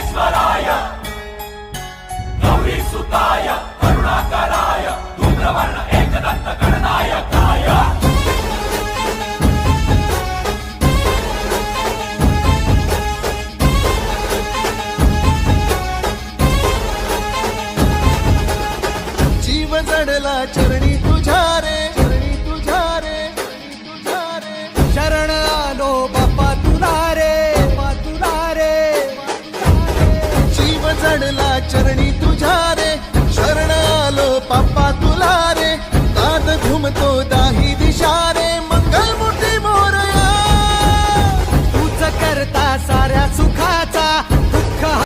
विघ्नेश्वराय गौरी सुताय करुणाकराय धूम्रवर्ण एकदंत गणनायकाय जीव जडला चरणी तुझ्या रे शरण आलो बाप्पा तुला रे जीव जडला चरणी तुझ्या रे शरण आलो बाप्पा तुला रे दाद घुमतो दाही दिशा रे